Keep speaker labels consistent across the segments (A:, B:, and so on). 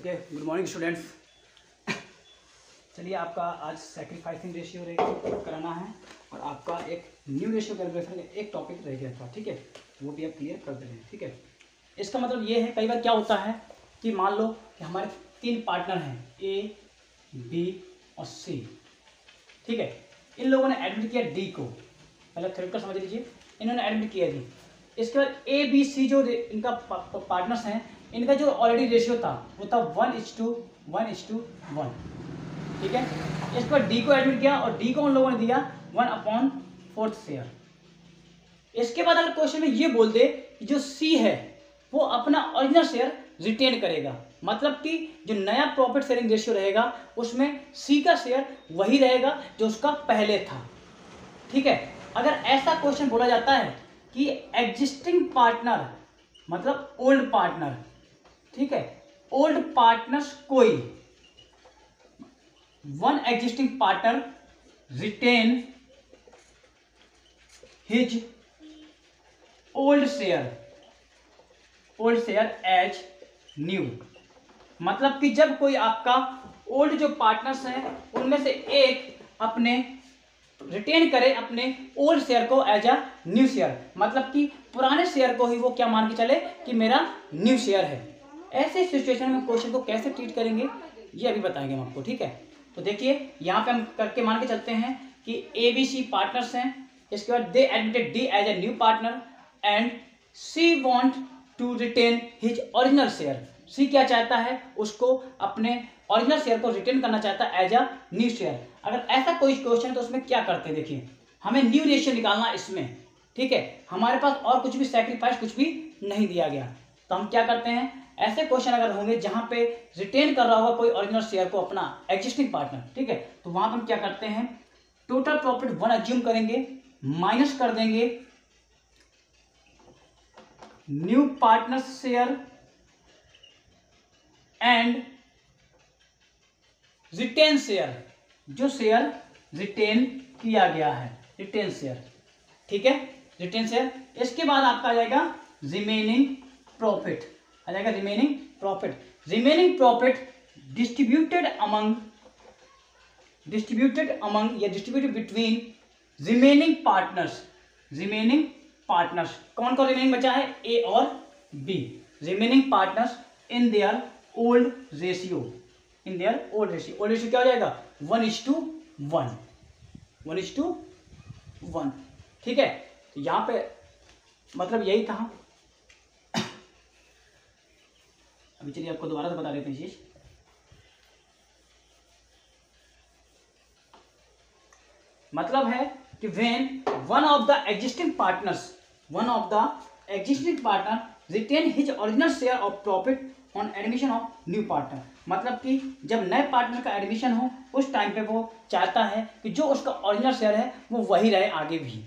A: Okay, good morning students. चलिए, आपका आज सैक्रिफाइसिंग रेशियो कराना है और आपका एक न्यू रेशियो कैलकुलेशन का एक टॉपिक रह गया था, ठीक है, वो भी आप क्लियर कर दे रहे हैं, ठीक है। इसका मतलब ये है, कई बार क्या होता है कि मान लो कि हमारे 3 पार्टनर हैं ए, बी और सी, ठीक है। इन लोगों ने एडमिट किया डी को, मतलब थ्योरी का समझ लीजिए, इन्होंने एडमिट किया डी। इसके बाद ए बी सी जो इनका पार्टनर्स हैं, इनका जो ऑलरेडी रेशियो था वो था 1:1:1, ठीक है। इसके बाद डी को एडमिट किया और डी को उन लोगों ने दिया 1/4 शेयर। इसके बाद अगर क्वेश्चन में ये बोल दे कि जो सी है वो अपना ओरिजिनल शेयर रिटेन करेगा, मतलब कि जो नया प्रॉफिट शेयरिंग रेशियो रहेगा उसमें सी का शेयर वही रहेगा जो उसका पहले था, ठीक है। अगर ऐसा क्वेश्चन बोला जाता है कि एग्जिस्टिंग पार्टनर मतलब ओल्ड पार्टनर, ठीक है, ओल्ड पार्टनर्स कोई one existing partner retain his old share as new, मतलब कि जब कोई आपका ओल्ड जो पार्टनर्स हैं उनमें से एक अपने रिटेन करे अपने ओल्ड शेयर को एज अ न्यू शेयर, मतलब कि पुराने शेयर को ही वो क्या मान के चले कि मेरा न्यू शेयर है। ऐसे सिचुएशन में क्वेश्चन को कैसे ट्रीट करेंगे ये अभी बताएंगे हम आपको, ठीक है। तो देखिए, यहाँ पे हम करके मान के चलते हैं कि ए बी सी पार्टनर्स हैं। इसके बाद they admitted D as a new partner and C want to retain his original share. C क्या चाहता है, उसको अपने ओरिजिनल शेयर को रिटेन करना चाहता है एज अ न्यू शेयर। अगर ऐसा कोई क्वेश्चन तो उसमें क्या करते हैं, देखिए, हमें न्यू रेशियो निकालना इसमें, ठीक है। हमारे पास और कुछ भी सैक्रिफाइस कुछ भी नहीं दिया गया, तो हम क्या करते हैं, ऐसे क्वेश्चन अगर होंगे जहां पे रिटेन कर रहा होगा कोई ओरिजिनल शेयर को अपना एग्जिस्टिंग पार्टनर, ठीक है, तो वहां पर हम क्या करते हैं, टोटल प्रॉफिट 1 अज्यूम करेंगे, माइनस कर देंगे new partner share and retain share, जो शेयर रिटेन किया गया है, रिटेन शेयर, ठीक है, रिटेन शेयर। इसके बाद आपका आ जाएगा रिमेनिंग प्रॉफिट, आ जाएगा remaining profit. Remaining profit distributed among या distributed between remaining partners. Remaining partners कौन कौन रिमेनिंग बचा है, ए और B, remaining partners in their old ratio, in their old ratio. Old ratio क्या हो जाएगा, 1:1, 1:1, ठीक है। तो यहां पे मतलब यही था। अभी चलिए आपको दोबारा से बता देते हैं चीज। मतलब है कि when one of the existing partner retain his original share of profit on admission of new partner, मतलब कि जब नए पार्टनर का एडमिशन हो उस टाइम पे वो चाहता है कि जो उसका ओरिजिनल शेयर है वो वही रहे आगे भी,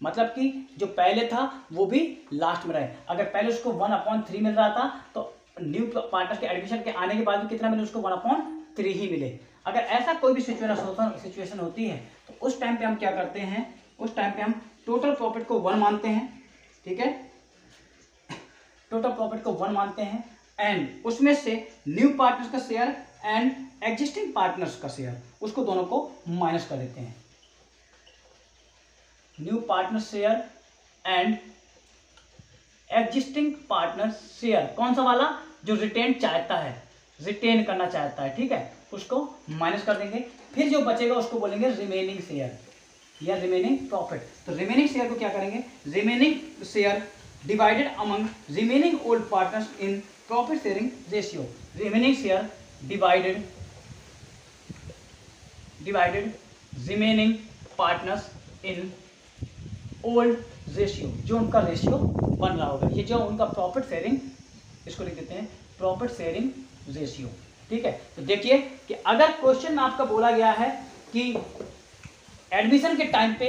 A: मतलब कि जो पहले था वो भी लास्ट में रहे। अगर पहले उसको 1/3 मिल रहा था तो न्यू पार्टनर के एडमिशन के आने के बाद भी कितना मिले, उसको 1/3 ही मिले। अगर ऐसा कोई भी सिचुएशन होती है तो उस टाइम पे हम क्या करते हैं, उस टाइम पे हम टोटल प्रॉफिट को 1 मानते हैं, ठीक है, टोटल प्रॉफिट को 1 मानते हैं एंड उसमें से न्यू पार्टनर्स का शेयर एंड एग्जिस्टिंग पार्टनर्स का शेयर, उसको दोनों को माइनस कर देते हैं। New partner share and existing partner share, कौन सा वाला, जो रिटेन चाहता है, रिटेन करना चाहता है, ठीक है, उसको माइनस कर देंगे। फिर जो बचेगा उसको बोलेंगे रिमेनिंग शेयर या रिमेनिंग प्रॉफिट। तो रिमेनिंग शेयर को क्या करेंगे, remaining share divided among remaining old partners in profit sharing ratio. Remaining share divided remaining partners in old ratio, जो उनका रेशियो बन रहा होगा, ये जो उनका प्रॉफिट शेयरिंग, इसको लिख देते हैं प्रॉफिट शेयरिंग रेशियो, ठीक है। तो देखिए कि अगर क्वेश्चन में आपका बोला गया है कि एडमिशन के टाइम पे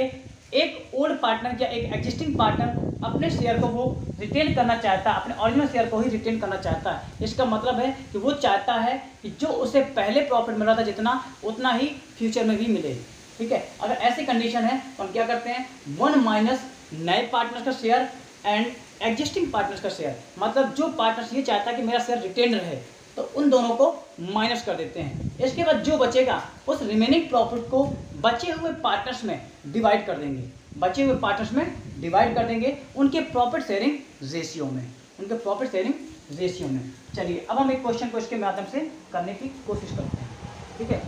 A: एक ओल्ड पार्टनर या एक एग्जिस्टिंग पार्टनर अपने शेयर को वो रिटेन करना चाहता है, अपने ओरिजिनल शेयर को ही रिटेन करना चाहता है, इसका मतलब है कि वो चाहता है कि जो उसे पहले प्रॉफिट मिल रहा था जितना, उतना ही फ्यूचर में भी मिले, ठीक है। अगर ऐसी कंडीशन है तो हम क्या करते हैं, 1 माइनस नए पार्टनर का शेयर एंड एग्जिस्टिंग पार्टनर्स का शेयर, मतलब जो पार्टनर्स ये चाहता है कि मेरा शेयर रिटेन रहे, तो उन दोनों को माइनस कर देते हैं। इसके बाद जो बचेगा उस रिमेनिंग प्रॉफिट को बचे हुए पार्टनर्स में डिवाइड कर देंगे, बचे हुए पार्टनर्स में डिवाइड कर देंगे उनके प्रॉफिट शेयरिंग रेशियो में, उनके प्रॉफिट शेयरिंग रेशियो में। चलिए अब हम एक क्वेश्चन को इसके माध्यम से करने की कोशिश करते हैं। ठीक है,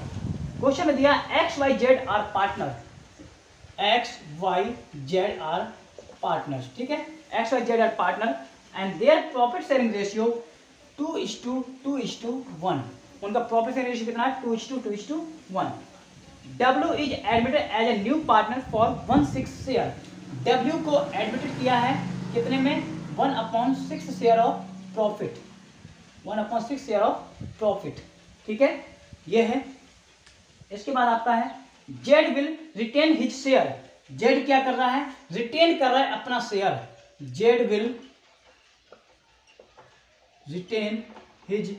A: क्वेश्चन में दिया X Y Z are partner, X Y Z are partners. ठीक है, X Y Z are partner and their profit sharing ratio 2:1। उनका प्रॉफिट शेयरिंग रेशियो कितना है? 2:1। W is admitted as a new partner for 1/6 share. W को admitted किया है कितने में? 1/6 share of profit, 1/6 share of profit. ठीक है, ये है। इसके बाद आपका है Z will retain his share. Z क्या कर रहा है? रिटेन कर रहा है अपना share. Z will retain his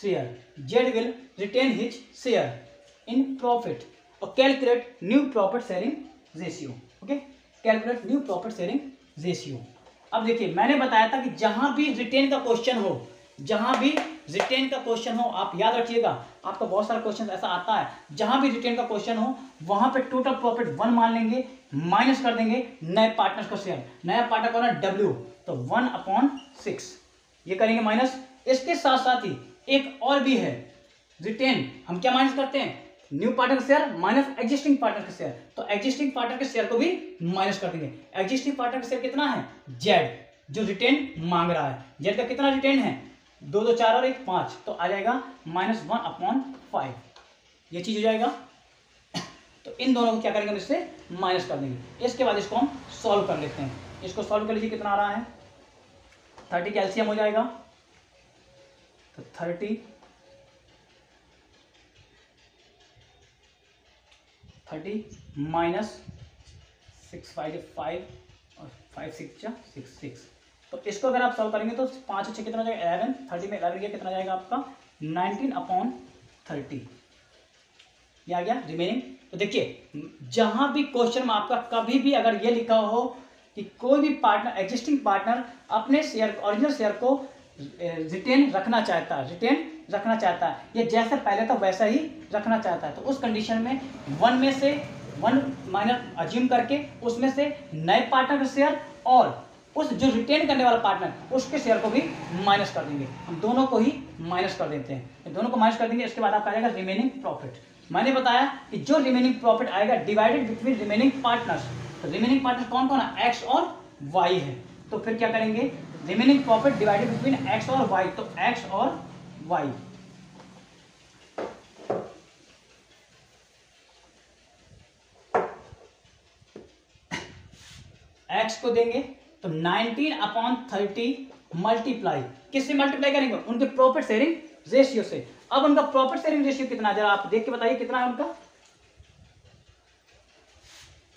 A: share, Z will retain his share in profit और calculate new profit sharing ratio. Okay, calculate new profit sharing ratio. अब देखिए मैंने बताया था कि जहां भी रिटेन का क्वेश्चन हो, जहां भी रिटेन का क्वेश्चन हो, आप याद रखिएगा, आपका बहुत सारा क्वेश्चन ऐसा आता है, जहां भी रिटेन का क्वेश्चन हो वहां पे टोटल प्रॉफिट 1 मान लेंगे, माइनस कर देंगे नए पार्टनर्स का शेयर। नया पार्टनर कौन है? W, तो 1/6 ये करेंगे माइनस। इसके साथ साथ ही एक और भी है रिटेन, हम क्या माइनस करते हैं? न्यू पार्टनर का शेयर माइनस एग्जिस्टिंग पार्टनर का शेयर, तो एग्जिस्टिंग पार्टनर के शेयर को भी माइनस कर देंगे। एग्जिस्टिंग पार्टनर का शेयर कितना है? जेड, जो रिटेन मांग रहा है। जेड का कितना रिटेन है? 2 2 4 और 1 5, तो आ जाएगा -1/5। ये चीज हो जाएगा। तो इन दोनों को क्या करेंगे? हम इससे माइनस कर देंगे। इसके बाद इसको हम सॉल्व कर लेते हैं। इसको सॉल्व कर लीजिए, कितना आ रहा है? 30 का एलसीएम हो जाएगा, तो 30 माइनस 6 5 5 और 5 6 6 6। तो इसको अगर आप सॉल्व करेंगे तो 5 और 6 कितना जाएगा? 11। 30 में 11 गया, कितना जाएगा आपका? 19/30। ये आ गया रिमेनिंग। तो देखिए जहां भी क्वेश्चन में आपका कभी भी अगर ये लिखा हो कि कोई भी पार्टनर, एग्जिस्टिंग पार्टनर अपने शेयर, ओरिजिनल शेयर को रिटेन रखना चाहता है, रिटेन रखना चाहता है, ये जैसे पहले था वैसा ही रखना चाहता है, तो उस कंडीशन में 1 में से 1 माइनस अज्यूम करके उसमें से नए पार्टनर का शेयर और उस जो रिटेन करने वाला पार्टनर उसके शेयर को भी माइनस कर देंगे। हम दोनों को ही माइनस कर देते हैं, दोनों को माइनस कर देंगे। इसके बाद आपका आ जाएगा रिमेनिंग प्रॉफिट। मैंने बताया कि जो रिमेनिंग प्रॉफिट आएगा डिवाइडेड बिटवीन रिमेनिंग पार्टनर्स, तो रिमेनिंग पार्टनर कौन कौन है? एक्स और वाई है। तो फिर क्या करेंगे? Remaining profit divided between x और वाई, तो एक्स और वाई। एक्स को देंगे तो 19/30 मल्टीप्लाई, किससे मल्टीप्लाई करेंगे? उनके प्रॉफिट शेयरिंग रेशियो से। अब उनका प्रॉफिट शेयरिंग रेशियो कितना है? जरा आप देख के बताइए कितना है उनका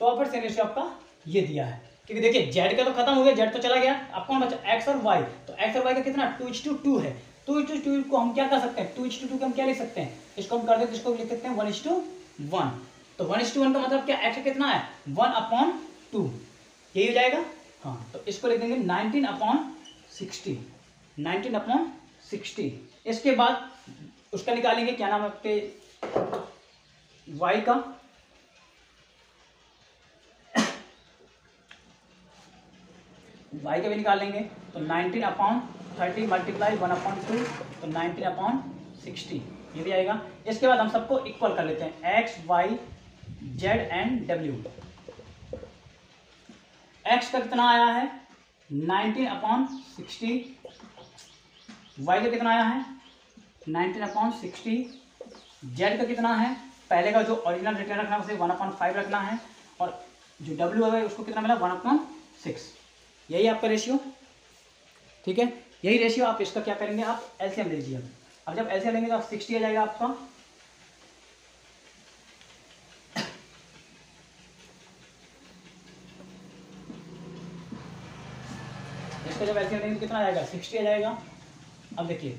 A: प्रॉफिट शेयरिंग रेशियो। आपका ये दिया है, क्योंकि देखिए जेड का तो खत्म हो गया, जेड तो चला गया, अब कौन बचा? एक्स और वाई। तो एक्स और वाई का कितना? 2:2 है। 2:2 को हम क्या कर सकते हैं? 2:2 को हम क्या लिख सकते हैं? इसको हम कर देते, इसको लिख सकते हैं 1:1। तो 1:1 का मतलब क्या? एक्स कितना है? 1/2, यही हो जाएगा। हाँ, तो इसको लिख देंगे 19/60, 19/60। इसके बाद उसका निकालेंगे, क्या नाम है आपके वाई का? वाई का भी निकाल लेंगे, तो 19/30 मल्टीप्लाई 1/2, तो 19/60 ये भी आएगा। इसके बाद हम सबको इक्वल कर लेते हैं, X Y Z and W. X का कितना आया है? 19/60, वाई का कितना आया है? 19/60, जेड का कितना है? पहले का जो ओरिजिनल रिटर्न रखना है उसे 1/5 रखना है, और जो डब्ल्यू है उसको कितना मिला? 1/6। यही आपका रेशियो। ठीक है, यही रेशियो। आप इसका क्या करेंगे? आप एलसीएम ले लीजिए। अब जब एलसीएम लेंगे तो आप 60 आ जाएगा आपका। इसका जब एलसीएम लेंगे तो कितना आ जाएगा? 60 आ जाएगा। अब देखिए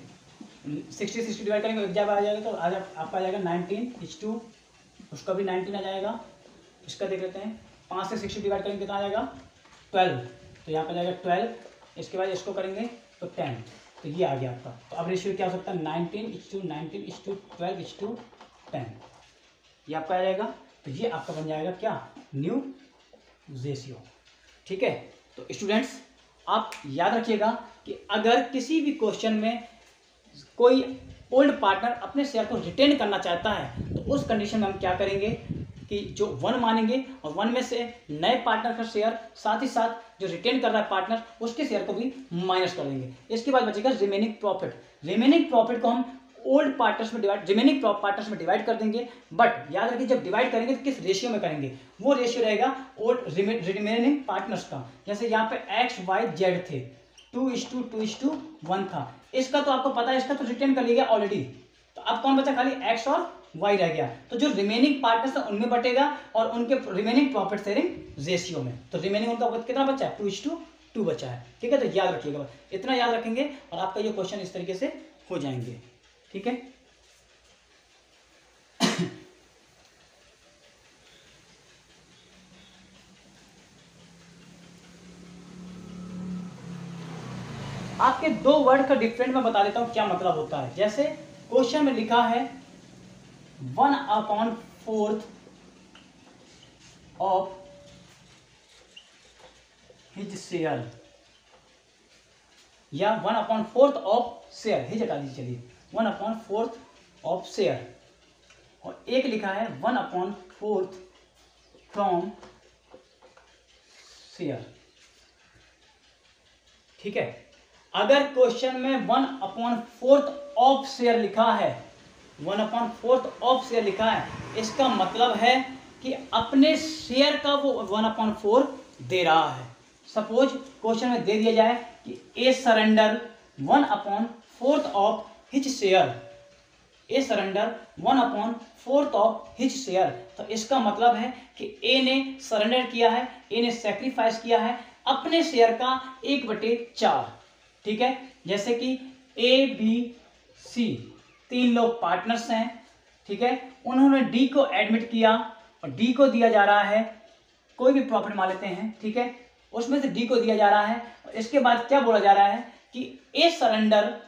A: 60 डिवाइड करेंगे, एक जब आ जाएगा तो आज आपका आ जाएगा 19:2, उसका भी 19 आ जाएगा। इसका देख लेते हैं, 5 से 60 डिवाइड करेंगे कितना आ जाएगा? 12, तो यहाँ पर जाएगा 12। इसके बाद इसको करेंगे तो 10, तो ये आ गया आपका। तो अब रेशियो क्या हो सकता है, 19:19:12:10, ये आपका आ जाएगा। तो ये आपका बन जाएगा क्या, न्यू रेशियो। ठीक है, तो स्टूडेंट्स आप याद रखिएगा कि अगर किसी भी क्वेश्चन में कोई ओल्ड पार्टनर अपने शेयर को रिटेन करना चाहता है तो उस कंडीशन में हम क्या करेंगे कि जो 1 मानेंगे और 1 में से नए पार्टनर का शेयर, साथ ही साथ जो रिटेन कर रहा है पार्टनर उसके शेयर को भी माइनस कर देंगे। इसके बाद बचेगा रिमेनिंग प्रॉफिट। रिमेनिंग प्रॉफिट को हम ओल्ड पार्टनर्स में रिमेनिंग पार्टनर्स में डिवाइड कर देंगे। बट याद रखिए जब डिवाइड करेंगे तो किस रेशियो में करेंगे, वो रेशियो रहेगा ओल्ड रिमेनिंग पार्टनर्स का। जैसे यहाँ पे XYZ थे, 2:2:1 था, इसका तो आपको पता है, इसका तो रिटेन कर लिया ऑलरेडी। तो अब कौन बचा, खाली X और Y रह गया। तो जो रिमेनिंग पार्टनर्स है उनमें बटेगा और उनके रिमेनिंग प्रॉफिट शेयरिंग रेशियो में। तो रिमेनिंग उनका कितना बचा है, 2:2 बचा है। ठीक है, तो याद रखिएगा, इतना याद रखेंगे और आपका ये क्वेश्चन इस तरीके से हो जाएंगे। ठीक है, आपके 2 वर्ड का डिफरेंट मैं बता देता हूं क्या मतलब होता है। जैसे क्वेश्चन में लिखा है 1/4 ऑफ हिज शेयर, या 1/4 ऑफ शेयर, हिज हटा दीजिए, चलिए 1/4 ऑफ शेयर, और एक लिखा है 1/4 फ्रॉम शेयर। ठीक है, अगर क्वेश्चन में 1/4 ऑफ शेयर लिखा है, 1/4 ऑफ शेयर लिखा है, इसका मतलब है कि अपने शेयर का वो 1/4 दे रहा है। सपोज क्वेश्चन में दे दिया जाए कि A surrender 1/4 of his share, A surrender 1/4 of his share, तो इसका मतलब है कि ए ने सरेंडर किया है, ए ने सेक्रीफाइस किया है अपने शेयर का 1/4। ठीक है, जैसे कि ए बी सी 3 लोग पार्टनर्स हैं। ठीक है, उन्होंने डी को एडमिट किया और डी को दिया जा रहा है, कोई भी प्रॉफिट मान लेते हैं। ठीक है, उसमें से डी को दिया जा रहा है और इसके बाद क्या बोला जा रहा है कि A surrender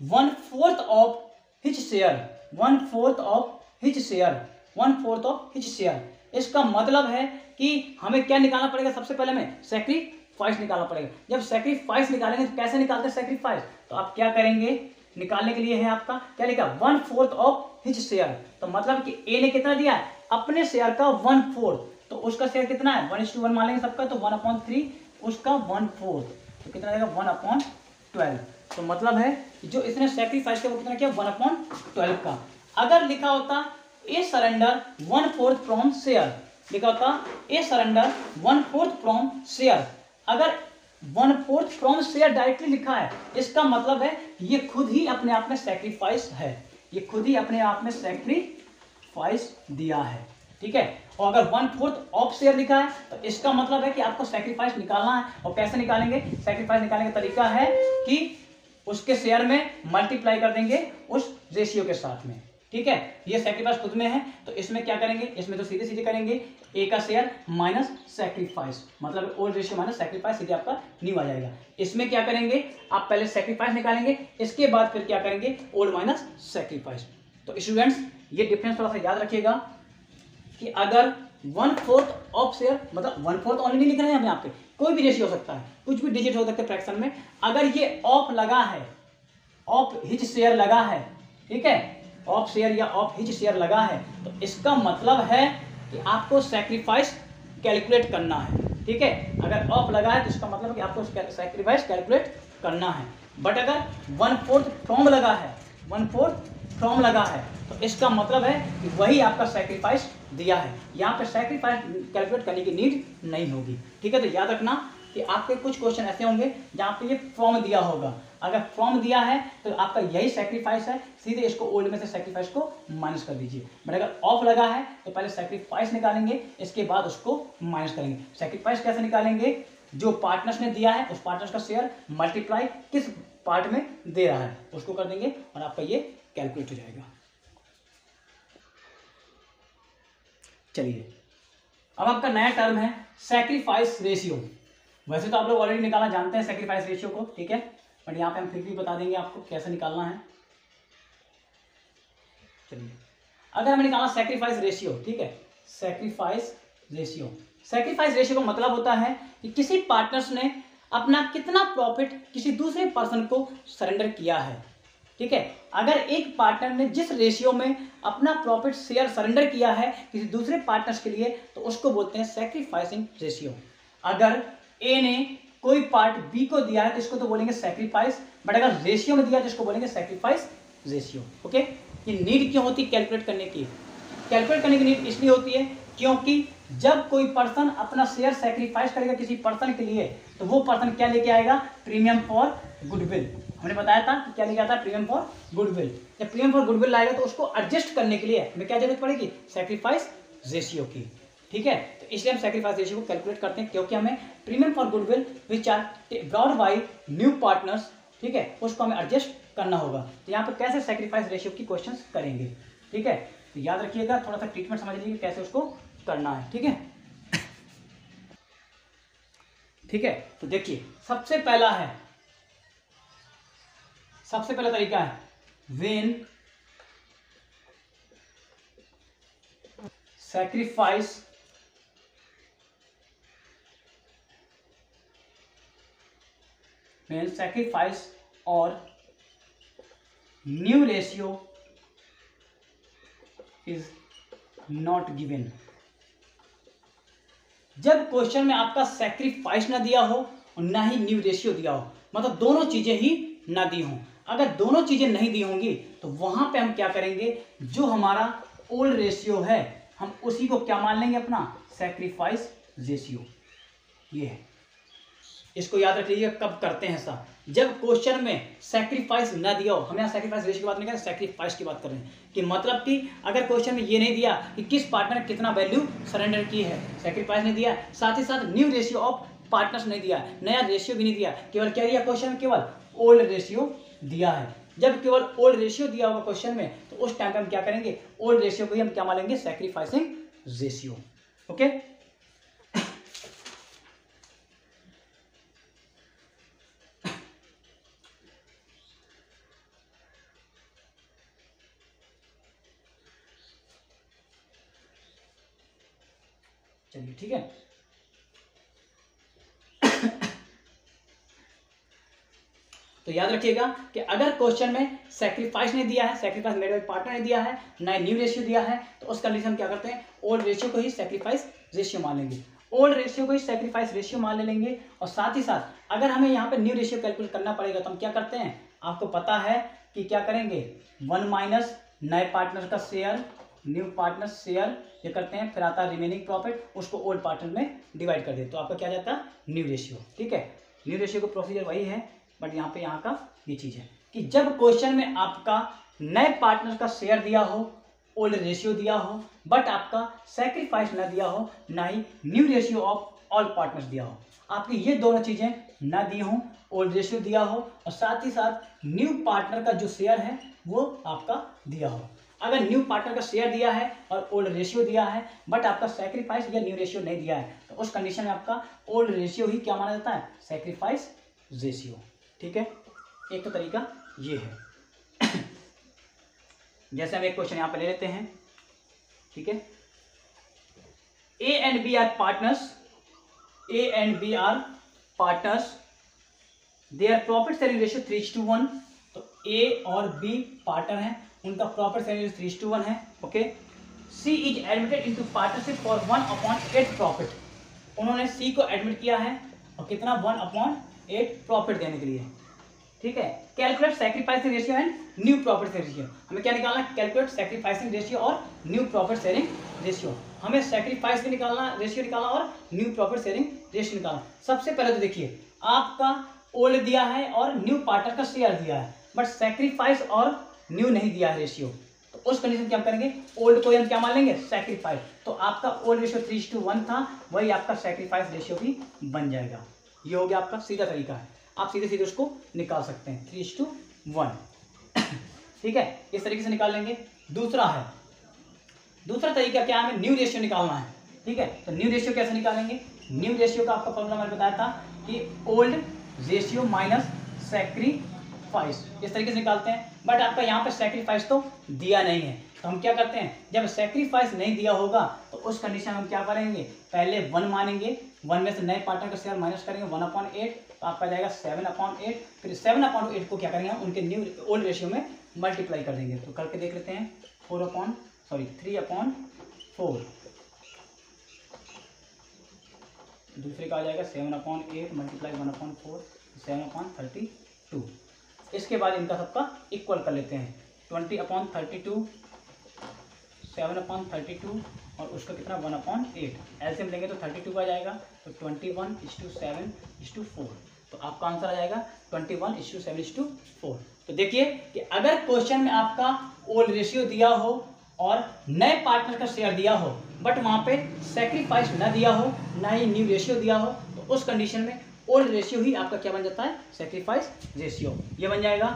A: 1/4 of his share, 1/4 of his share, 1/4 of his share. इसका मतलब है कि हमें क्या निकालना पड़ेगा, सबसे पहले हमें सेक्रीफाइस निकालना पड़ेगा। जब सेक्रीफाइस निकालेंगे तो कैसे निकालते हैं सेक्रीफाइस, तो आप क्या करेंगे, निकालने के लिए है आपका क्या लिखा, 1/4 ऑफ हिज शेयर। तो मतलब कि ए ने कितना दिया है, अपने शेयर का 1/4, तो उसका शेयर कितना है 1:1 मान लेंगे सबका, तो 1/3 उसका 1/4, तो कितना रहेगा 1/12। तो मतलब है जो इसने सेक्रीफाइस किया वो कितना किया 1/12 का। अगर लिखा होता ए सरेंडर 1/4 फ्रॉम शेयर, लिखा होता ए सरेंडर 1/4 फ्रॉम शेयर, अगर 1/4 फ्रॉम शेयर डायरेक्टली लिखा है, इसका मतलब है ये खुद ही अपने आप में सेक्रीफाइस है, ये खुद ही अपने आप में सेक्रीफाइस दिया है। ठीक है, और अगर 1/4 ऑफ शेयर लिखा है तो इसका मतलब है कि आपको सेक्रीफाइस निकालना है। और कैसे निकालेंगे, सेक्रीफाइस निकालने का तरीका है कि उसके शेयर में मल्टीप्लाई कर देंगे उस रेशियो के साथ में। ठीक है, ये सेक्रीफाइस खुद में है, तो इसमें क्या करेंगे, इसमें तो सीधे सीधे करेंगे ए का शेयर माइनस सेक्रीफाइस, मतलब ओल्ड रेशियो माइनस सेक्रीफाइस, सीधे आपका न्यू आ जाएगा। इसमें क्या करेंगे, आप पहले सेक्रीफाइस निकालेंगे, इसके बाद फिर क्या करेंगे, ओल्ड माइनस सेक्रीफाइस। तो स्टूडेंट्स ये डिफरेंस थोड़ा सा याद रखिएगा कि अगर 1/4 ऑफ शेयर, मतलब 1/4 ऑनली नहीं लिख रहे हैं हम यहाँ पे, कोई भी रेशियो हो सकता है, कुछ भी डिजिट हो सकते हैं फ्रैक्शन में, अगर ये ऑफ लगा है, ऑफ हिज शेयर लगा है, ठीक है, ऑफ शेयर या ऑफ हिज शेयर लगा है, तो इसका मतलब है कि आपको सेक्रीफाइस कैलकुलेट करना है। ठीक है, अगर ऑफ लगा है तो इसका मतलब है कि आपको सेक्रीफाइस कैलकुलेट करना है। बट अगर 1/4 फ्रॉम लगा है, 1/4 फ्रॉम लगा है, तो इसका मतलब है कि वही आपका सेक्रीफाइस दिया है, यहाँ पे सेक्रीफाइस कैलकुलेट करने की नीड नहीं होगी। ठीक है, तो याद रखना कि आपके कुछ क्वेश्चन ऐसे होंगे जहाँ पे ये फॉर्म दिया होगा, अगर फॉर्म दिया है तो आपका यही सेक्रीफाइस है, सीधे इसको ओल्ड में से सेक्रीफाइस को माइनस कर दीजिए। बट अगर ऑफ लगा है तो पहले सेक्रीफाइस निकालेंगे, इसके बाद उसको माइनस करेंगे। सेक्रीफाइस कैसे निकालेंगे, जो पार्टनर्स ने दिया है उस पार्टनर्स का शेयर मल्टीप्लाई किस पार्ट में दे रहा है उसको कर देंगे और आपका ये कैलकुलेट हो जाएगा। चलिए अब आपका नया टर्म है सेक्रीफाइस रेशियो। वैसे तो आप लोग ऑलरेडी निकालना जानते हैं सेक्रीफाइस रेशियो को, ठीक है, बट यहाँ पे हम फिर भी बता देंगे आपको कैसे निकालना है। चलिए, अगर हमें निकालना सेक्रीफाइस रेशियो, ठीक है, सेक्रीफाइस रेशियो, सेक्रीफाइस रेशियो का मतलब होता है कि किसी पार्टनर्स ने अपना कितना प्रॉफिट किसी दूसरे पर्सन को सरेंडर किया है, ठीक है। अगर एक पार्टनर ने जिस रेशियो में अपना प्रॉफिट शेयर सरेंडर किया है किसी दूसरे पार्टनर्स के लिए, तो उसको बोलते हैं सेक्रीफाइसिंग रेशियो। अगर ए ने कोई पार्ट बी को दिया है तो इसको तो बोलेंगे सेक्रीफाइस, बट अगर रेशियो में दिया तो इसको बोलेंगे सेक्रीफाइस रेशियो। ओके, ये नीड क्यों होती है कैलकुलेट करने की? कैलकुलेट करने की नीड इसलिए होती है क्योंकि जब कोई पर्सन अपना शेयर सेक्रीफाइस करेगा किसी पर्सन के लिए, तो वो पर्सन क्या लेके आएगा? Premium for goodwill. हमने बताया था कि क्या लेके आता है? Premium for goodwill. जब प्रीमियम फॉर गुडविल लाएगा तो उसको एडजस्ट करने के लिए हमें क्या जरूरत पड़ेगी? सेक्रीफाइस रेशियो की, ठीक है। तो इसलिए हम सेक्रीफाइस रेशियो को कैलकुलेट करते हैं, क्योंकि हमें premium for goodwill which are brought by new partners, ठीक है, उसको हमें एडजस्ट करना होगा। तो यहाँ पर कैसे सेक्रीफाइस रेशियो की क्वेश्चन करेंगे, ठीक है। तो याद रखिएगा, थोड़ा सा ट्रीटमेंट समझ लीजिए कैसे उसको करना है, ठीक है। ठीक है, तो देखिए सबसे पहला तरीका है व्हेन सैक्रिफाइस और new ratio is not given. जब क्वेश्चन में आपका सैक्रिफाइस ना दिया हो और ना ही न्यू रेशियो दिया हो, मतलब दोनों चीजें ही ना दी हों। अगर दोनों चीजें नहीं दी होंगी तो वहां पे हम क्या करेंगे? जो हमारा ओल्ड रेशियो है हम उसी को क्या मान लेंगे? अपना सैक्रिफाइस रेशियो। ये है, इसको याद रख लीजिए। कब करते हैं ऐसा? जब क्वेश्चन में सैक्रिफाइस ना दिया हो। हम यहाँ सैक्रिफाइस रेशियो की बात नहीं कर रहे, सैक्रिफाइस की बात कर रहे हैं। कि मतलब कि अगर क्वेश्चन में ये नहीं दिया कि किस पार्टनर ने कितना वैल्यू सरेंडर की है, सैक्रिफाइस नहीं दिया, साथ ही साथ न्यू रेशियो ऑफ पार्टनर्स नहीं दिया, नया रेशियो भी नहीं दिया, केवल क्या दिया क्वेश्चन में? केवल ओल्ड रेशियो दिया है। जब केवल ओल्ड रेशियो दिया होगा क्वेश्चन में, तो उस टाइम पे हम क्या करेंगे? ओल्ड रेशियो को ही हम क्या मान लेंगे? Sacrificing ratio. ओके, चलिए ठीक है। तो याद रखिएगा कि अगर क्वेश्चन में सैक्रिफाइस नहीं दिया है, सैक्रिफाइस मेड बाय पार्टनर नहीं दिया है, ना न्यू रेशियो दिया है, तो उस कंडीशन में क्या करते हैं? ओल्ड रेशियो को ही सैक्रिफाइस रेशियो मान लेंगे। ओल्ड रेशियो को ही सैक्रिफाइस रेशियो मान ले लेंगे। और साथ ही साथ अगर हमें यहाँ पे न्यू रेशियो कैलकुलेट करना पड़ेगा तो हम क्या करते हैं? आपको पता है कि क्या करेंगे? 1 माइनस नए पार्टनर का शेयर, न्यू पार्टनर शेयर, ये करते हैं, फिर आता है रिमेनिंग प्रॉफिट, उसको ओल्ड पार्टनर में डिवाइड कर दे, तो आपका क्या जाता है? New ratio. ठीक है, न्यू रेशियो का प्रोसीजर वही है, बट यहाँ पे यहाँ का ये चीज है कि जब क्वेश्चन में आपका नए पार्टनर का शेयर दिया हो, ओल्ड रेशियो दिया हो, बट आपका सैक्रिफाइस ना दिया हो, ना ही new ratio of all partners दिया हो, आपकी ये दोनों चीजें ना दी हो, ओल्ड रेशियो दिया हो और साथ ही साथ न्यू पार्टनर का जो शेयर है वो आपका दिया हो। अगर न्यू पार्टनर का शेयर दिया है और ओल्ड रेशियो दिया है, बट आपका सैक्रिफाइस या न्यू रेशियो नहीं दिया है, तो उस कंडीशन में आपका ओल्ड रेशियो ही क्या माना जाता है? Sacrifice ratio. ठीक है, एक तो तरीका ये है। जैसे हम एक क्वेश्चन यहां पर ले लेते हैं, ठीक है। A and B are partners, A and B are partners, their profit sharing ratio 3:1। तो ए और बी पार्टनर हैं, उनका प्रॉफिट शेयरिंग रेशियो 3:1 है। Okay, C is admitted into partnership for 1/8 profit. उन्होंने सी को एडमिट किया है और कितना? 1/8 प्रॉफिट देने के लिए। ठीक है, calculate sacrificing ratio and new profit sharing ratio. हमें क्या निकालना? कैलकुलेट सैक्रिफाइसिंग रेशियो और न्यू प्रॉफिट शेयरिंग रेशियो। हमें सैक्रिफाइस भी निकालना, रेशियो निकालना और न्यू प्रॉफिट शेयरिंग रेशियो निकालना। सबसे पहले तो देखिए, आपका ओल्ड दिया है और न्यू पार्टनर का शेयर दिया है, बट सैक्रिफाइस और न्यू नहीं दिया है रेशियो, तो उस कंडीशन क्या हम करेंगे? ओल्ड को हम क्या मान लेंगे? सैक्रिफाइस। तो आपका ओल्ड रेशियो 3:1 था, वही आपका सैक्रिफाइस रेशियो भी बन जाएगा। ये हो गया आपका सीधा तरीका है, आप सीधे सीधे उसको निकाल सकते हैं 3:1। ठीक है, इस तरीके से निकाल लेंगे। दूसरा तरीका क्या है? हमें न्यू रेशियो निकालना है। ठीक है, तो न्यू रेशियो कैसे निकालेंगे? न्यू रेशियो का आपका फॉर्मूला मैंने बताया था, कि ओल्ड रेशियो माइनस सैक्रिफाइस, इस तरीके से निकालते हैं। बट आपका यहाँ पे सैक्रिफाइस तो दिया नहीं है, तो हम क्या करते हैं, जब सैक्रिफाइस नहीं दिया होगा तो उस कंडीशन में हम क्या करेंगे, पहले 1 मानेंगे, 1 में से नए पार्टनर का शेयर माइनस करेंगे 1/8, तो आपका जाएगा 7/8। फिर 7/8 को क्या करेंगे हम उनके न्यू ओल्ड रेशियो में मल्टीप्लाई कर देंगे। तो करके देख लेते हैं, 3/4, दूसरे का आ जाएगा 7/8 मल्टीप्लाई 1/4, 7/32। इसके बाद इनका सबका इक्वल कर लेते हैं, 20/32, 7/32 और उसका कितना 1/8, एलसीएम लेंगे तो 32 का जाएगा, तो 21:7:4। तो आपका आंसर आ जाएगा 21:7:4। तो देखिए कि अगर क्वेश्चन में आपका ओल्ड रेशियो दिया हो और नए पार्टनर का शेयर दिया हो, बट वहाँ पे सैक्रिफाइस न दिया हो, ना ही न्यू रेशियो दिया हो, तो उस कंडीशन में ओल्ड रेशियो ही आपका क्या बन जाता है, सैक्रिफाइस रेशियो, ये बन जाएगा।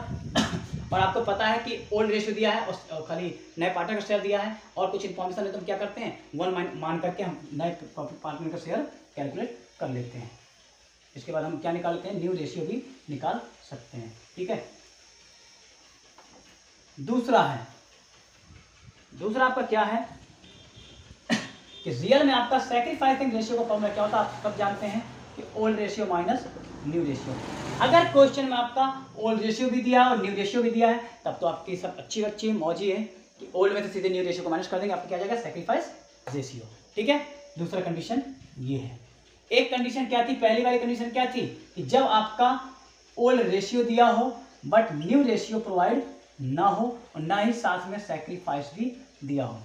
A: और आपको पता है कि ओल्ड रेशियो दिया है और खाली नए पार्टनर का शेयर दिया है और कुछ इन्फॉर्मेशन है, तो हम क्या करते हैं 1 मान करके हम नए पार्टनर का शेयर कैलकुलेट कर लेते हैं। इसके बाद हम क्या निकालते हैं, न्यू रेशियो भी निकाल सकते हैं। ठीक है, दूसरा आपका क्या है कि रियल में आपका सैक्रिफाइसिंग रेशियो का फॉर्मूला क्या होता है, आप सब जानते हैं कि old ratio minus new ratio. अगर क्वेश्चन में आपका ओल्ड रेशियो भी दिया है और न्यू रेशियो भी दिया है, तब तो आपकी सब अच्छी मौजी है कि ओल्ड में से सीधे न्यू रेशियो को माइनस कर देंगे, आपको क्या जाएगा सैक्रिफाइस रेशियो। ठीक है, दूसरा कंडीशन ये है। एक कंडीशन क्या थी, पहली वाली कंडीशन क्या थी कि जब आपका ओल्ड रेशियो दिया हो बट न्यू रेशियो प्रोवाइड ना हो और ना ही साथ में सैक्रिफाइस भी दिया हो।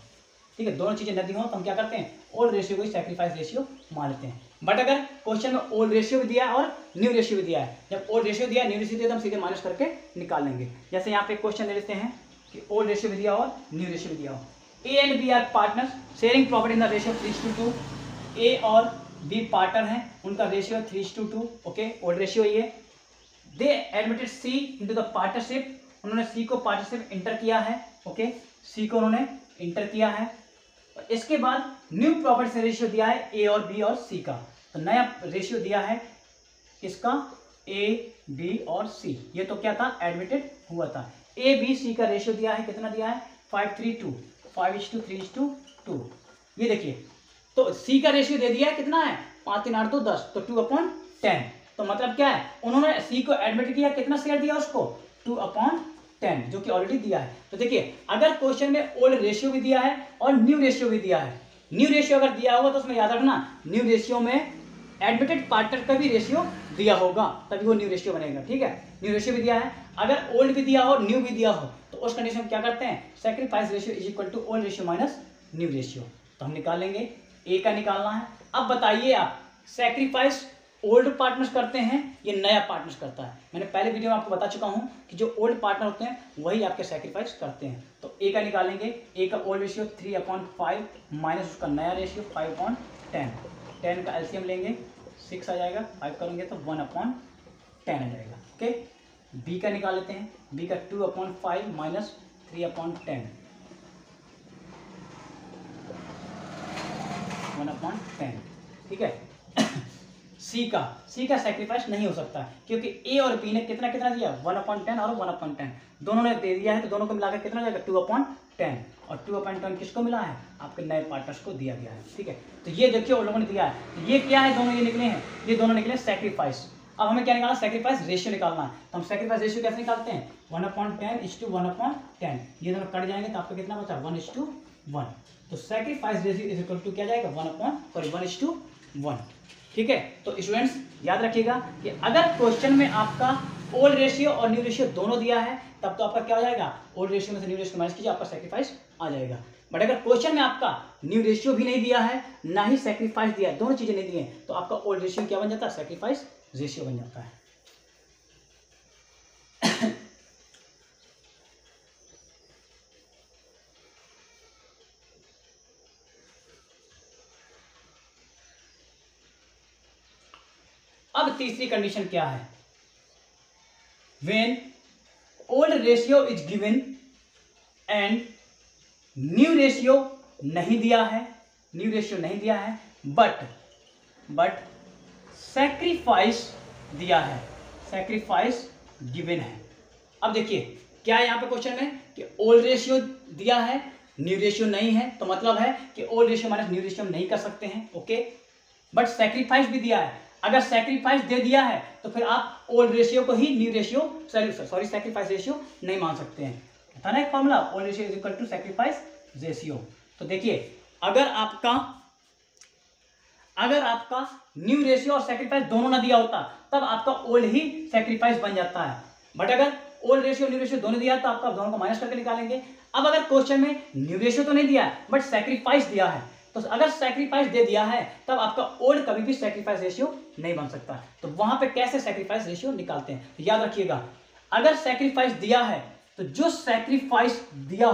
A: ठीक है, दोनों चीजें न दी हो तो हम क्या करते हैं, ओल्ड रेशियो को ही सैक्रिफाइस रेशियो मानते हैं। बट अगर क्वेश्चन में ओल्ड रेशियो भी दिया है और न्यू रेशियो भी दिया है, जब ओल्ड रेशियो दिया न्यू रेशियो दिया तो हम सीधे माइनस करके निकाल लेंगे। जैसे यहाँ पे क्वेश्चन ले लेते हैं कि ओल्ड रेशियो भी दिया और न्यू रेशियो भी दिया हो, A and B are partners sharing property in the ratio 3:2। A और बी पार्टनर हैं, उनका रेशियो 3:2। ओके, ओल्ड रेशियो ये। They admitted C into the partnership, उन्होंने सी को पार्टनरशिप इंटर किया है। ओके, सी को उन्होंने इंटर किया है। इसके बाद न्यू प्रॉपर्टी से रेशियो दिया है ए और बी और सी का, तो नया रेशियो दिया है इसका ए बी और सी। ये तो क्या था, एडमिटेड हुआ था। ए बी सी का रेशियो दिया है, कितना दिया है 5:3:2, 5:3:2। ये देखिए, तो सी का रेशियो दे दिया है कितना है 5 3 8 2 10, तो 2/10। तो मतलब क्या है, उन्होंने सी को एडमिट किया, कितना शेयर दिया उसको 2/10, जो कि ऑलरेडी दिया है। तो देखिए अगर क्वेश्चन में ओल्ड रेशियो भी दिया है और न्यू रेशियो भी दिया है, न्यू रेशियो अगर दिया होगा तो उसमें याद रखना न्यू रेशियो में एडमिटेड पार्टनर का भी रेशियो दिया होगा, तभी वो न्यू रेशियो बनेगा। ठीक है, न्यू रेशियो भी दिया है, अगर ओल्ड भी दिया हो न्यू भी दिया हो तो उस कंडीशन में क्या करते हैं, sacrifice ratio is equal to old ratio minus new ratio. तो हम निकाल लेंगे, ए का निकालना है। अब बताइए आप, सैक्रिफाइस ओल्ड पार्टनर्स करते हैं ये नया पार्टनर्स करता है। मैंने पहले वीडियो में आपको बता चुका हूं कि जो ओल्ड पार्टनर होते हैं वही आपके सैक्रिफाइस करते हैं। तो ए का निकालेंगे, ए का ओल्ड रेशियो 3/5 माइनस उसका नया रेशियो 5/10, 10 का एलसीएम लेंगे 6 आ जाएगा, 5 करेंगे तो 1/10 आ जाएगा। ओके, बी का निकाल लेते हैं, बी का 2/5 माइनस 3/10, 1/10। ठीक है, सी का सैक्रिफाइस नहीं हो सकता क्योंकि ए और बी ने कितना कितना दिया 1/10 और 1/10, दोनों ने दे दिया है, तो दोनों को मिलाकर कितना जाएगा 2/10, और 2/10 किसको मिला है, आपके नए पार्टनर्स को दिया गया है। ठीक है, तो ये देखिए उन लोगों ने दिया है, ये क्या है, दोनों ये निकले हैं, ये दोनों निकले सैक्रिफाइस। अब हमें क्या निकालना, सैक्रिफाइस रेशियो निकालना है। तो हम सैक्रिफाइस रेशियो कैसे निकालते हैं, 1/10:1/10, ये दोनों कट जाएंगे तो आपको कितना बचा 1:1। तो sacrifice ratio is equal to क्या जाएगा 1:1। ठीक है, तो स्टूडेंट्स याद रखिएगा कि अगर क्वेश्चन में आपका ओल्ड रेशियो और न्यू रेशियो दोनों दिया है तब तो आपका क्या हो जाएगा, ओल्ड रेशियो में से न्यू रेशियो माइनस कीजिए, आपका सैक्रिफाइस आ जाएगा। बट अगर क्वेश्चन में आपका न्यू रेशियो भी नहीं दिया है ना ही सैक्रिफाइस दिया है, दोनों चीजें नहीं दी हैं, तो आपका ओल्ड रेशियो क्या बन जाता है, सैक्रिफाइस रेशियो बन जाता है। अब तीसरी कंडीशन क्या है, when old ratio is given and new ratio नहीं दिया है, न्यू रेशियो नहीं दिया है, बट सैक्रिफाइस दिया है, सैक्रिफाइस गिवन है। अब देखिए क्या है यहाँ पे क्वेश्चन में कि ओल्ड रेशियो दिया है, न्यू रेशियो नहीं है, तो मतलब है कि old ratio minus new ratio हम नहीं कर सकते हैं, ओके। बट सैक्रिफाइस भी दिया है, अगर सैक्रिफाइस दे दिया है तो फिर आप ओल्ड रेशियो को ही new ratio sorry sacrifice ratio नहीं मान सकते हैं। था ना एक formula, old ratio is equal to sacrifice ratio. तो देखिए अगर आपका न्यू रेशियो और सैक्रिफाइस दोनों ना दिया होता तब आपका ओल्ड ही सैक्रिफाइस बन जाता है। बट अगर ओल्ड रेशियो न्यू रेशियो दोनों दिया तो आपका दोनों को माइनस करके निकालेंगे। अब अगर क्वेश्चन में न्यू रेशियो तो नहीं दिया है बट सैक्रिफाइस दिया है, तो अगर सैक्रिफाइस दे दिया है तब आपका ओल्ड कभी भी सैक्रिफाइस रेशियो नहीं बन सकता। तो वहां पे कैसे सैक्रिफाइस रेशियो निकालते हैं, तो याद रखिएगा अगर सैक्रिफाइस दिया है तो जो सैक्रिफाइस दिया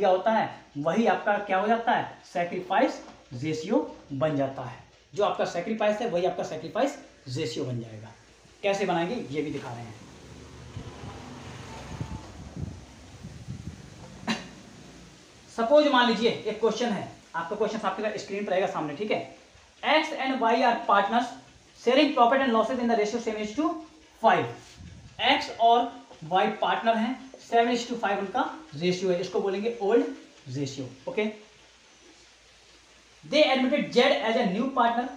A: होता है वही आपका क्या हो जाता है, सैक्रिफाइस रेशियो बन जाता है। जो आपका सैक्रिफाइस है वही आपका सैक्रिफाइस रेशियो बन जाएगा। कैसे बनाएंगे ये भी दिखा रहे हैं। सपोज मान लीजिए एक क्वेश्चन है, आपका क्वेश्चन आपके स्क्रीन पर रहेगा सामने, ठीक है। X and Y are partners sharing profit and losses in the ratio 7:5। X और वाई पार्टनर हैं, 7:5 उनका रेशियो है, इसको बोलेंगे old ratio, okay. They admitted Z as a new partner,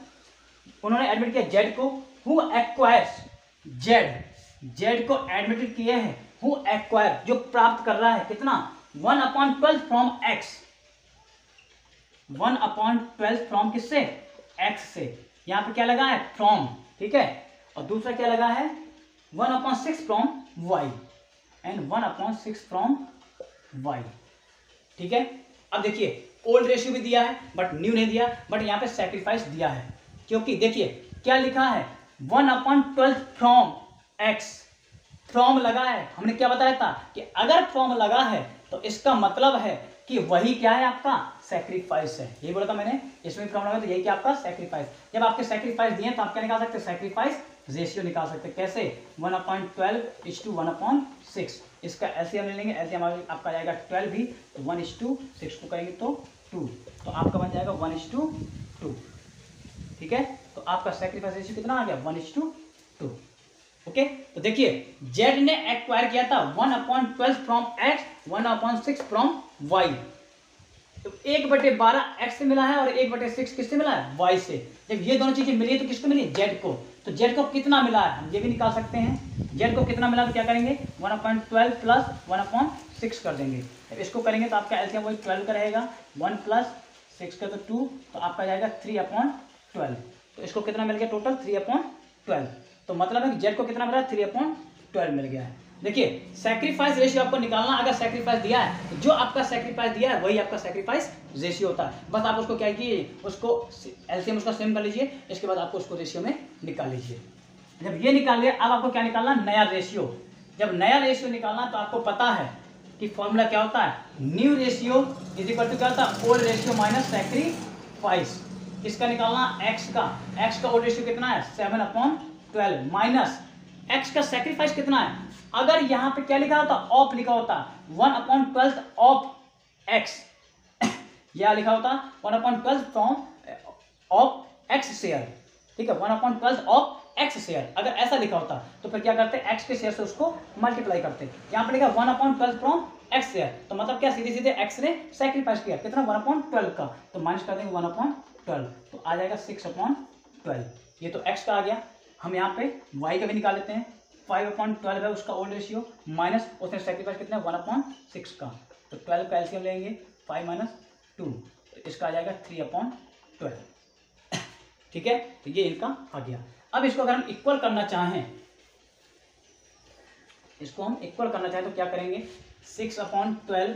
A: उन्होंने एडमिट किया जेड को। हु एक्वायर्स जेड को एडमिटेड किए हैं, हु एक्वायर जो प्राप्त कर रहा है कितना, 1/12 फ्रॉम एक्स, 1/12 फ्रॉम किससे, एक्स से। यहां पे क्या लगा है, फ्रॉम, ठीक है। और दूसरा क्या लगा है, 1/6 from Y and 1/6 from Y, ठीक है। अब देखिए ओल्ड रेशियो भी दिया है बट न्यू नहीं दिया, बट यहाँ पे सैक्रिफाइस दिया है, क्योंकि देखिए क्या लिखा है, 1/12 फ्रॉम एक्स, फ्रॉम लगा है। हमने क्या बताया था कि अगर फ्रॉम लगा है तो इसका मतलब है कि वही क्या है, आपका सैक्रिफाइस है। यही बोला था मैंने, इसमें फ्रॉम लगा तो यही क्या आपका सैक्रिफाइस। जब आपके सैक्रिफाइस दिए तो आप क्या निकाल सकते हैं, सैक्रिफाइस रेशियो निकाल सकते हैं। कैसे, 1/12:1/6। इसका एलसीएम ले लेंगे, एलसीएम आपका आ जाएगा 12 भी, तो 1:6 को करेंगे तो 2, तो आपका बन जाएगा 1:2, ठीक है। तो आपका सैक्रिफाइस रेशियो कितना आ गया, 1:2, ओके। तो देखिए जेड ने एक्वायर किया था 1/12 फ्रॉम एक्स, 1/6 फ्रॉम वाई। तो 1/12 एक्स से मिला है और 1/6 किससे मिला है, वाई से। जब ये दोनों चीजें मिली है तो किसको मिली, जेड को। तो जेड को कितना मिला है हम ये भी निकाल सकते हैं। जेड को कितना मिला तो क्या करेंगे, 1/12 प्लस 1/6 कर देंगे। जब इसको करेंगे तो आपका एलसीएम वही 12 का रहेगा, 1 + 6 का तो 2, तो आपका जाएगा 3/12। तो इसको कितना मिल गया टोटल, 3/12। तो मतलब है कि जेड को कितना मिला, 3/12 मिल गया है। देखिए सैक्रिफाइस रेशियो आपको निकालना, अगर सैक्रिफाइस दिया है तो जो आपका सैक्रिफाइस दिया है वही आपका सैक्रिफाइस रेशियो होता है। बस आप उसको क्या कीजिए, उसको एलसीएम उसका सेम कर लीजिए, इसके बाद आपको उसको रेशियो में निकाल लीजिए। जब ये निकाल लिया, अब आपको क्या निकालना, नया रेशियो। जब नया रेशियो निकालना तो आपको पता है कि फॉर्मूला क्या होता है, new ratio is equal to क्या होता है, ओल्ड रेशियो माइनस सैक्रिफाइस। किसका निकालना, एक्स का ओल्ड रेशियो कितना है, 7/12 माइनस एक्स का सैक्रिफाइस कितना है। अगर यहां पे क्या लिखा होता, ऑफ लिखा होता, 1/12 ऑफ एक्स, यह लिखा होता 1/12 फ्रॉम ऑफ एक्स शेयर, ठीक है, 1/12 ऑफ एक्स शेयर। अगर ऐसा लिखा होता तो फिर क्या करते, एक्स के शेयर से उसको मल्टीप्लाई करते। यहां पे लिखा 1/12 फ्रॉम एक्स शेयर, तो मतलब क्या, सीधे सीधे एक्स ने सैक्रिफाइस किया कितना, 1/12 का, तो माइनस कर देंगे 1/12, तो आ जाएगा 6/12। ये तो एक्स का आ गया। हम यहाँ पे वाई का भी निकाल लेते हैं, 5/12 है उसका ओल्ड रेशियो, माइनस उसने सैक्रिफाइस कितना है, 1/6 का, तो 12 का एलसीएम लेंगे, 5 - 2, तो इसका आ जाएगा 3/12, ठीक है। तो ये इनका आ गया। अब इसको अगर हम इक्वल करना चाहें, तो क्या करेंगे, 6/12,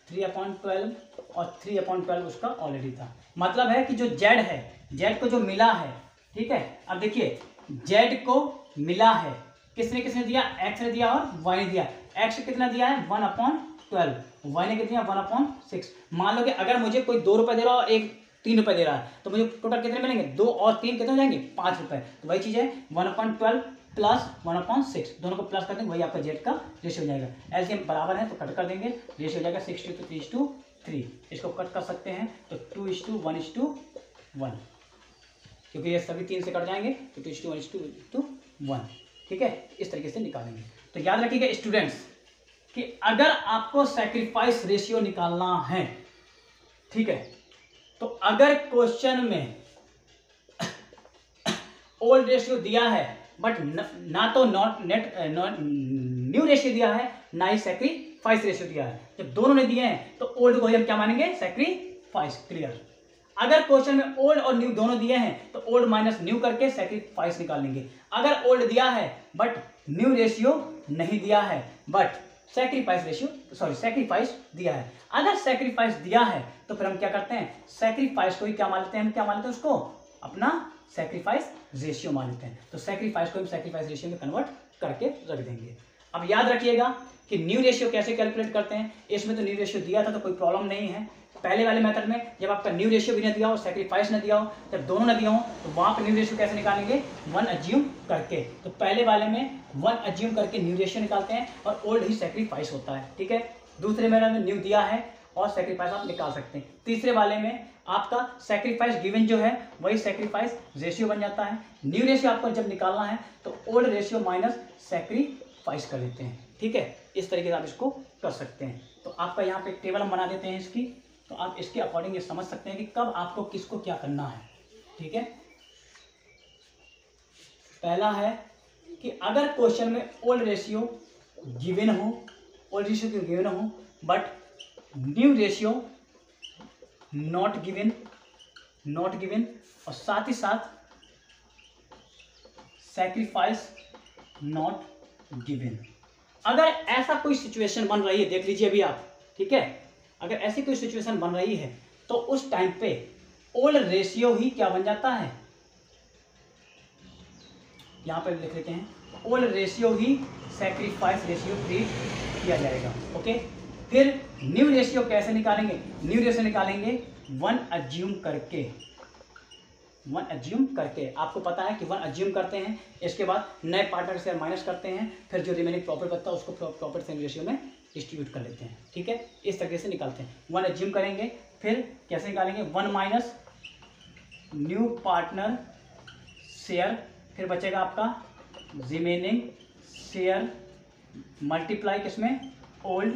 A: 3/12 और 3/12 उसका ऑलरेडी था। मतलब है कि जो जेड है, जेड को जो मिला है, ठीक है। अब देखिए जेड को मिला है, किसने दिया, एक्स ने दिया और वाई ने दिया। एक्स कितना दिया है, 1/12, वाई ने कितना, 1/6। मान लो कि अगर मुझे कोई 2 रुपए दे रहा है और एक 3 रुपए दे रहा है, तो मुझे टोटल कितने मिलेंगे, 2 और 3 कितने हो जाएंगे, 5 रुपए। तो वही चीज है, 1/12 प्लस 1/6, दोनों को प्लस कर देंगे, वही आपका जेड का रेशियो हो जाएगा। एलसीएम बराबर है तो कट कर देंगे, रेशियो हो जाएगा 6:3:3। इसको कट कर सकते हैं तो 2:1:1, क्योंकि ये सभी 3 से कट जाएंगे तो 2:1 ठीक है, इस तरीके से निकालेंगे। तो याद रखिएगा स्टूडेंट्स कि अगर आपको सैक्रिफाइस रेशियो निकालना है, ठीक है, तो अगर क्वेश्चन में ओल्ड रेशियो दिया है बट ना तो न्यू रेशियो दिया है, ना ही सैक्रिफाइस रेशियो दिया है, जब दोनों ने दिए हैं तो ओल्ड को हम क्या मानेंगे, सैक्रिफाइस। क्लियर। अगर क्वेश्चन में ओल्ड और न्यू दोनों दिए हैं तो ओल्ड माइनस न्यू करके सैक्रिफाइस निकालेंगे। अगर ओल्ड दिया है बट न्यू रेशियो नहीं दिया है बट सैक्रिफाइस दिया है, अगर सैक्रिफाइस दिया है तो फिर हम क्या करते हैं, सैक्रिफाइस को ही क्या मान लेते हैं, हम क्या मान लेते हैं, उसको अपना सैक्रिफाइस रेशियो मान लेते हैं। तो सैक्रिफाइस को हम सैक्रिफाइस रेशियो में कन्वर्ट करके रख देंगे। अब याद रखिएगा कि न्यू रेशियो कैसे कैलकुलेट करते हैं। इसमें तो न्यू रेशियो दिया था तो कोई प्रॉब्लम नहीं है। पहले वाले मेथड में जब आपका न्यू रेशियो भी न दिया हो, सैक्रिफाइस न दिया हो, जब दोनों न दिया हो तो वहां पर न्यू रेशियो कैसे निकालेंगे, 1 अज्यूम करके। तो पहले वाले में 1 अज्यूम करके न्यू रेशियो निकालते हैं और ओल्ड ही सैक्रिफाइस होता है, ठीक है। दूसरे मेथड में न्यू दिया है और सैक्रिफाइस आप निकाल सकते हैं। तीसरे वाले में आपका सैक्रिफाइस गिवन जो है वही सैक्रिफाइस रेशियो बन जाता है। न्यू रेशियो आपको जब निकालना है तो ओल्ड रेशियो माइनस सैक्रिफाइस कर देते हैं, ठीक है। इस तरीके से आप इसको कर सकते हैं। तो आपका यहाँ पे एक टेबल हम बना देते हैं इसकी, तो आप इसके अकॉर्डिंग ये समझ सकते हैं कि कब आपको किसको क्या करना है, ठीक है। पहला है कि अगर क्वेश्चन में ओल्ड रेशियो गिवन हो but new ratio not given और साथ ही साथ सैक्रिफाइस नॉट गिवन। अगर ऐसा कोई सिचुएशन बन रही है, देख लीजिए अभी आप, ठीक है, अगर ऐसी कोई सिचुएशन बन रही है तो उस टाइम पे ओल्ड रेशियो ही क्या बन जाता है, यहां पर लिख लेते हैं, ओल्ड रेशियो ही सैक्रिफाइस रेशियो ट्रीट किया जाएगा, ओके। फिर न्यू रेशियो कैसे निकालेंगे, न्यू रेशियो निकालेंगे 1 अज्यूम करके। आपको पता है कि 1 अज्यूम करते हैं, इसके बाद नए पार्टनर से माइनस करते हैं, फिर जो रिमेनिंग प्रॉफिट बचता है उसको प्रॉफिट शेयरिंग रेशियो में डिस्ट्रीब्यूट कर लेते हैं, ठीक है। इस तरीके से निकालते हैं। 1 अज्यूम करेंगे, फिर कैसे निकालेंगे, 1 माइनस न्यू पार्टनर शेयर, फिर बचेगा आपका रिमेनिंग शेयर मल्टीप्लाई किसमें, ओल्ड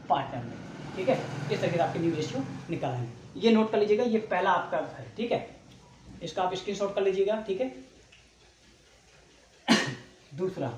A: पार्टनर में, ठीक है। इस तरीके से आपके न्यू रेशियो निकालेंगे। ये नोट कर लीजिएगा, ये पहला आपका है, ठीक है। इसका आप स्क्रीनशॉट कर लीजिएगा, ठीक है। दूसरा,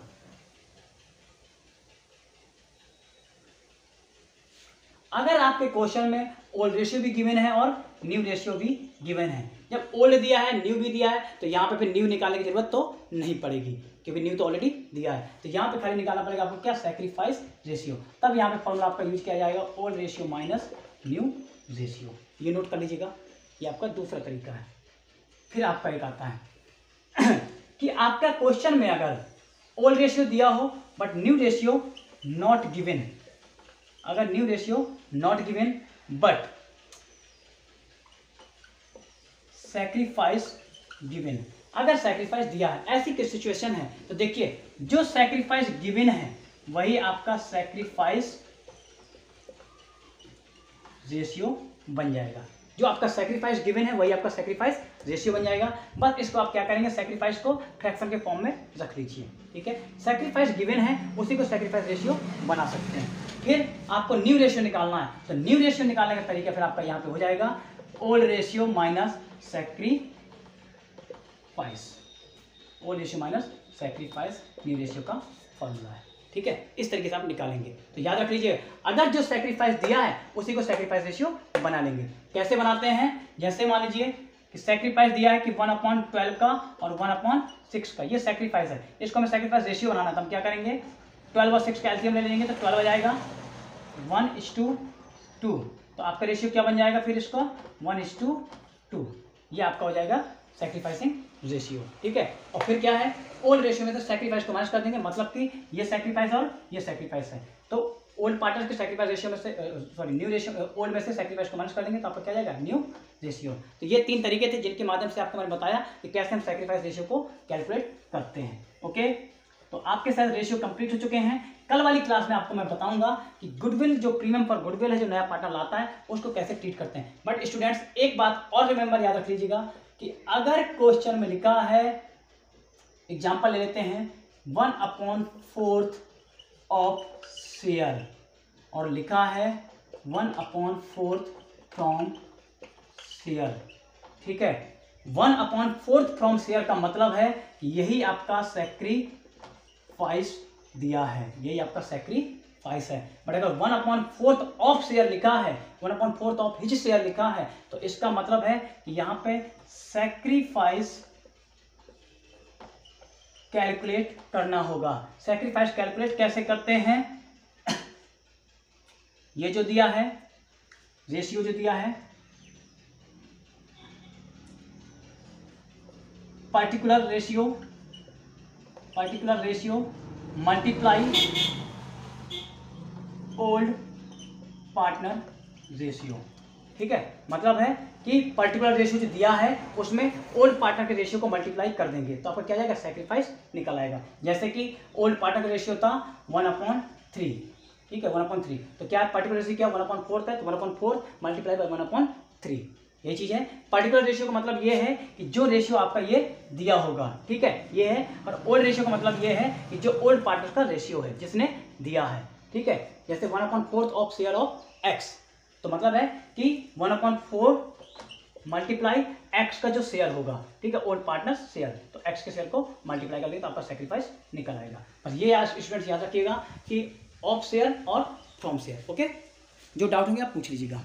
A: अगर आपके क्वेश्चन में ओल्ड रेशियो भी गिवन है और न्यू रेशियो भी गिवन है, जब ओल्ड दिया है न्यू भी दिया है तो यहाँ पे फिर न्यू निकालने की जरूरत तो नहीं पड़ेगी क्योंकि न्यू तो ऑलरेडी दिया है। तो यहाँ पे खाली निकालना पड़ेगा आपको क्या, सैक्रिफाइस रेशियो। तब यहाँ पे फॉर्मूला आपका यूज किया जाएगा old ratio minus new ratio. ये नोट कर लीजिएगा, ये आपका दूसरा तरीका है। फिर आपका एक आता है कि आपका क्वेश्चन में अगर ओल्ड रेशियो दिया हो but new ratio not given, अगर new ratio not given but sacrifice given, अगर सैक्रिफाइस दिया है, ऐसी कोई सिचुएशन है तो देखिए जो सैक्रिफाइस गिवन है वही आपका सैक्रिफाइस रेशियो बन जाएगा। जो आपका सैक्रिफाइस गिवन है वही आपका सैक्रिफाइस रेशियो बन जाएगा। बस इसको आप क्या करेंगे, सैक्रिफाइस को फ्रैक्शन के फॉर्म में रख लीजिए, ठीक है। सैक्रिफाइस गिवन है उसी को सैक्रिफाइस रेशियो बना सकते हैं। फिर आपको न्यू रेशियो निकालना है, तो न्यू रेशियो निकालने का तरीका फिर आपका यहाँ पे हो जाएगा old ratio minus sacrifice, old ratio minus sacrifice new ratio का फॉर्मूला है, ठीक है। इस तरीके से आप निकालेंगे। तो याद रख लीजिए, अगर जो सैक्रिफाइस दिया है उसी को सैक्रिफाइस रेशियो बना लेंगे। कैसे बनाते हैं, जैसे मान लीजिए कि सैक्रिफाइस दिया है कि 1/12 का और 1/6 का, ये सैक्रिफाइस है, इसको हमें सैक्रिफाइस रेशियो बनाना था। हम क्या करेंगे, 12 और 6 का एलसीएम ले लेंगे तो 12 हो जाएगा 1:2। तो आपका रेशियो क्या बन जाएगा फिर इसको 1:2, ये आपका हो जाएगा सैक्रिफाइसिंग रेशियो, ठीक है। और फिर क्या है, ओल्ड रेशियो में तो सैक्रिफाइस को माइनस कर देंगे, मतलब कि ये सैक्रिफाइस और ये सैक्रिफाइस है, तो ओल्ड पार्टनर्स के सैक्रिफाइस रेशियो में से न्यू रेशियो, ओल्ड में से सैक्रिफाइस को माइनस कर देंगे तो आपका क्या जाएगा, न्यू रेशियो। तो ये 3 तरीके थे जिनके माध्यम से आपको मैंने बताया कि कैसे हम सैक्रिफाइस रेशियो को कैलकुलेट करते हैं, ओके। तो आपके साथ रेशियो कंप्लीट हो चुके हैं। कल वाली क्लास में आपको मैं बताऊंगा कि गुडविल जो प्रीमियम पर गुडविल है जो नया पार्टनर लाता है उसको कैसे ट्रीट करते हैं। बट स्टूडेंट्स एक बात और रिमेंबर याद रख लीजिएगा कि अगर क्वेश्चन में लिखा है, एग्जाम्पल ले लेते हैं 1/4 ऑफ शेयर और लिखा है 1/4 फ्रॉम शेयर, ठीक है। 1/4 फ्रॉम शेयर का मतलब है कि यही आपका सैक्रिफाइस दिया है, यही आपका सैक्रिफाइस है। बट अगर 1/4 ऑफ शेयर लिखा है, 1/4 ऑफ हिज शेयर लिखा है, तो इसका मतलब है कि यहां पे सैक्रिफाइस कैलकुलेट करना होगा। सैक्रिफाइस कैलकुलेट कैसे करते हैं, ये जो दिया है रेशियो जो दिया है particular ratio multiply old partner ratio, ठीक है। मतलब है कि पर्टिकुलर रेशियो जो दिया है उसमें ओल्ड पार्टनर के रेशियो को मल्टीप्लाई कर देंगे तो आपका क्या जाएगा, सैक्रिफाइस निकल आएगा। जैसे कि ओल्ड पार्टनर का रेशियो था 1/3, ठीक है 1/3, तो क्या पर्टिकुलर रेशियो क्या 1/4 का है, तो 1/4 मल्टीप्लाई बाय 1/3, ये चीज है। पर्टिकुलर रेशियो का मतलब ये है कि जो रेशियो आपका ये दिया होगा, ठीक है, ये है। और ओल्ड रेशियो का मतलब ये है कि जो ओल्ड पार्टनर का रेशियो है जिसने दिया है, ठीक है। जैसे 1/4 ऑफ शेयर ऑफ एक्स, तो मतलब है कि 1/4 मल्टीप्लाई एक्स का जो शेयर होगा, ठीक है, ओल्ड पार्टनर शेयर, तो एक्स के शेयर को मल्टीप्लाई कर लेंगे तो आपका सैक्रिफाइस निकल आएगा। बस ये स्टूडेंट्स याद रखिएगा कि ऑफ शेयर और फ्रॉम शेयर, ओके। जो डाउट होंगे आप पूछ लीजिएगा।